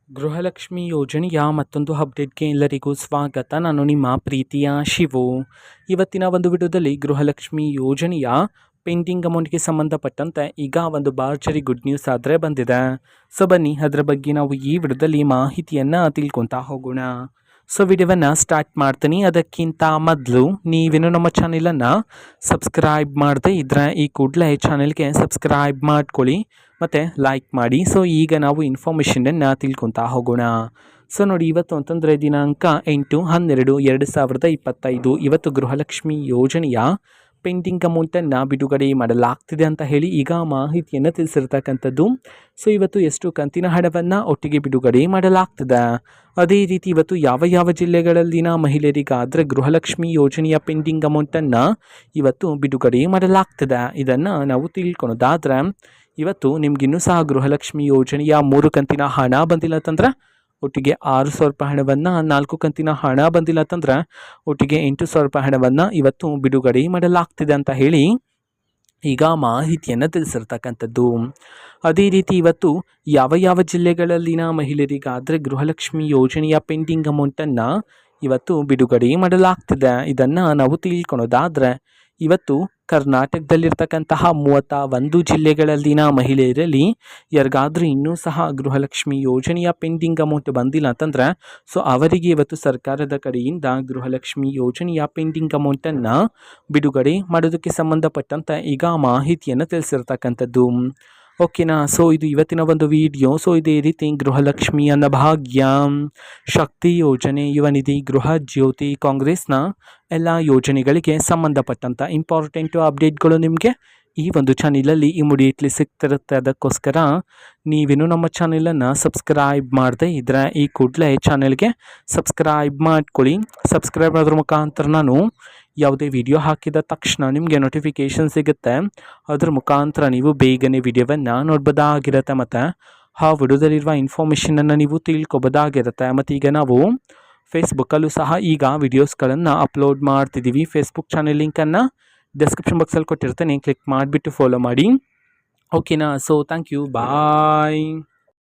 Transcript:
ಗೃಹಲಕ್ಷ್ಮಿ ಯೋಜನೆಯ ಮತ್ತೊಂದು ಅಪ್ಡೇಟ್ಗೆ ಎಲ್ಲರಿಗೂ ಸ್ವಾಗತ. ನಾನು ನಿಮ್ಮ ಪ್ರೀತಿಯ ಶಿವು. ಇವತ್ತಿನ ಒಂದು ವಿಡಿಯೋದಲ್ಲಿ ಗೃಹಲಕ್ಷ್ಮಿ ಯೋಜನೆಯ ಪೆಂಡಿಂಗ್ ಅಮೌಂಟ್ಗೆ ಸಂಬಂಧಪಟ್ಟಂತೆ ಈಗ ಒಂದು ಭರ್ಜರಿ ಗುಡ್ ನ್ಯೂಸ್ ಆದರೆ ಬಂದಿದೆ. ಸೊ ಬನ್ನಿ ಅದರ ಬಗ್ಗೆ ನಾವು ಈ ವಿಡಿಯೋದಲ್ಲಿ ಮಾಹಿತಿಯನ್ನು ತಿಳ್ಕೊತಾ ಹೋಗೋಣ. ಸೊ ವಿಡಿಯೋವನ್ನು ಸ್ಟಾರ್ಟ್ ಮಾಡ್ತೀನಿ. ಅದಕ್ಕಿಂತ ಮೊದಲು ನೀವೇನು ನಮ್ಮ ಚಾನೆಲನ್ನು ಸಬ್ಸ್ಕ್ರೈಬ್ ಮಾಡದೆ ಇದ್ದರೆ ಈ ಕೂಡಲೇ ಚಾನೆಲ್ಗೆ ಸಬ್ಸ್ಕ್ರೈಬ್ ಮಾಡ್ಕೊಳ್ಳಿ ಮತ್ತು ಲೈಕ್ ಮಾಡಿ. ಸೊ ಈಗ ನಾವು ಇನ್ಫಾರ್ಮೇಷನನ್ನು ತಿಳ್ಕೊತಾ ಹೋಗೋಣ. ಸೊ ನೋಡಿ, ಇವತ್ತು ಅಂತಂದರೆ ದಿನಾಂಕ 8/12/2025 ಇವತ್ತು ಗೃಹಲಕ್ಷ್ಮಿ ಯೋಜನೆಯ ಪೆಂಡಿಂಗ್ ಅಮೌಂಟನ್ನು ಬಿಡುಗಡೆ ಮಾಡಲಾಗ್ತಿದೆ ಅಂತ ಹೇಳಿ ಈಗ ಮಾಹಿತಿಯನ್ನು ತಿಳಿಸಿರ್ತಕ್ಕಂಥದ್ದು. ಸೊ ಇವತ್ತು ಎಷ್ಟು ಕಂತಿನ ಹಣವನ್ನು ಒಟ್ಟಿಗೆ ಬಿಡುಗಡೆ ಮಾಡಲಾಗ್ತದೆ, ಅದೇ ರೀತಿ ಇವತ್ತು ಯಾವ ಯಾವ ಜಿಲ್ಲೆಗಳಲ್ಲಿನ ಮಹಿಳೆಯರಿಗಾದರೆ ಗೃಹಲಕ್ಷ್ಮಿ ಯೋಜನೆಯ ಪೆಂಡಿಂಗ್ ಅಮೌಂಟನ್ನು ಇವತ್ತು ಬಿಡುಗಡೆ ಮಾಡಲಾಗ್ತದೆ, ಇದನ್ನು ನಾವು ತಿಳ್ಕೊಳೋದಾದರೆ ಇವತ್ತು ನಿಮಗಿನ್ನೂ ಸಹ ಗೃಹಲಕ್ಷ್ಮಿ ಯೋಜನೆಯ 3 ಕಂತಿನ ಹಣ ಬಂದಿಲ್ಲ ಅಂತಂದ್ರೆ ಒಟ್ಟಿಗೆ 6,000 ರೂಪಾಯಿ ಹಣವನ್ನು, 4 ಕಂತಿನ ಹಣ ಬಂದಿಲ್ಲ ಅಂತಂದ್ರೆ ಒಟ್ಟಿಗೆ 8,000 ರೂಪಾಯಿ ಹಣವನ್ನು ಇವತ್ತು ಬಿಡುಗಡೆ ಮಾಡಲಾಗ್ತಿದೆ ಅಂತ ಹೇಳಿ ಈಗ ಮಾಹಿತಿಯನ್ನು ತಿಳಿಸಿರ್ತಕ್ಕಂಥದ್ದು. ಅದೇ ರೀತಿ ಇವತ್ತು ಯಾವ ಯಾವ ಜಿಲ್ಲೆಗಳಲ್ಲಿನ ಮಹಿಳೆಯರಿಗಾದರೆ ಗೃಹಲಕ್ಷ್ಮಿ ಯೋಜನೆಯ ಪೆಂಡಿಂಗ್ ಅಮೌಂಟನ್ನು ಇವತ್ತು ಬಿಡುಗಡೆ ಮಾಡಲಾಗ್ತಿದೆ, ಇದನ್ನು ನಾವು ತಿಳ್ಕೊಳೋದಾದರೆ ಇವತ್ತು ಕರ್ನಾಟಕದಲ್ಲಿರ್ತಕ್ಕಂತಹ 31 ಜಿಲ್ಲೆಗಳಲ್ಲಿನ ಮಹಿಳೆಯರಲ್ಲಿ ಯಾರಿಗಾದ್ರೂ ಇನ್ನೂ ಸಹ ಗೃಹಲಕ್ಷ್ಮಿ ಯೋಜನೆಯ ಪೆಂಡಿಂಗ್ ಅಮೌಂಟ್ ಬಂದಿಲ್ಲ ಅಂತಂದರೆ ಸೊ ಅವರಿಗೆ ಇವತ್ತು ಸರ್ಕಾರದ ಕಡೆಯಿಂದ ಗೃಹಲಕ್ಷ್ಮಿ ಯೋಜನೆಯ ಪೆಂಡಿಂಗ್ ಅಮೌಂಟನ್ನು ಬಿಡುಗಡೆ ಮಾಡೋದಕ್ಕೆ ಸಂಬಂಧಪಟ್ಟಂತೆ ಈಗ ಮಾಹಿತಿಯನ್ನು ತಿಳಿಸಿರ್ತಕ್ಕಂಥದ್ದು. ಓಕೆನಾ. ಸೊ ಇದು ಇವತ್ತಿನ ಒಂದು ವಿಡಿಯೋ. ಸೊ ಇದೇ ರೀತಿ ಗೃಹಲಕ್ಷ್ಮಿ, ಅನ್ನಭಾಗ್ಯ, ಶಕ್ತಿ ಯೋಜನೆ, ಯುವ ನಿಧಿ, ಗೃಹ ಜ್ಯೋತಿ, ಕಾಂಗ್ರೆಸ್ನ ಎಲ್ಲ ಯೋಜನೆಗಳಿಗೆ ಸಂಬಂಧಪಟ್ಟಂಥ ಇಂಪಾರ್ಟೆಂಟು ಅಪ್ಡೇಟ್ಗಳು ನಿಮಗೆ ಈ ಒಂದು ಚಾನಲಲ್ಲಿ ಇಮಿಡಿಯೇಟ್ಲಿ ಸಿಗ್ತಿರುತ್ತೆ. ಅದಕ್ಕೋಸ್ಕರ ನೀವೇನು ನಮ್ಮ ಚಾನಲನ್ನು ಸಬ್ಸ್ಕ್ರೈಬ್ ಮಾಡದೆ ಇದ್ದರೆ ಈ ಕೂಡಲೇ ಚಾನಲ್ಗೆ ಸಬ್ಸ್ಕ್ರೈಬ್ ಮಾಡ್ಕೊಳ್ಳಿ. ಸಬ್ಸ್ಕ್ರೈಬ್ ಮಾಡೋದ್ರ ಮುಖಾಂತರ ನಾನು ಯಾವುದೇ ವಿಡಿಯೋ ಹಾಕಿದ ತಕ್ಷಣ ನಿಮಗೆ ನೋಟಿಫಿಕೇಷನ್ ಸಿಗುತ್ತೆ. ಅದ್ರ ಮುಖಾಂತರ ನೀವು ಬೇಗನೆ ವಿಡಿಯೋವನ್ನು ನೋಡ್ಬೋದಾಗಿರುತ್ತೆ ಮತ್ತು ಆ ವಿಡಿಯೋದಲ್ಲಿರುವ ಇನ್ಫಾರ್ಮೇಷನನ್ನು ನೀವು ತಿಳ್ಕೊಬೋದಾಗಿರುತ್ತೆ. ಮತ್ತು ಈಗ ನಾವು ಫೇಸ್ಬುಕ್ಕಲ್ಲೂ ಸಹ ಈಗ ವಿಡಿಯೋಸ್ಗಳನ್ನು ಅಪ್ಲೋಡ್ ಮಾಡ್ತಿದ್ದೀವಿ. ಫೇಸ್ಬುಕ್ ಚಾನಲ್ ಲಿಂಕನ್ನು ಡಿಸ್ಕ್ರಿಪ್ಷನ್ ಬಾಕ್ಸಲ್ಲಿ ಕೊಟ್ಟಿರ್ತೇನೆ, ಕ್ಲಿಕ್ ಮಾಡಿಬಿಟ್ಟು ಫಾಲೋ ಮಾಡಿ. ಓಕೆನಾ. So thank you, bye.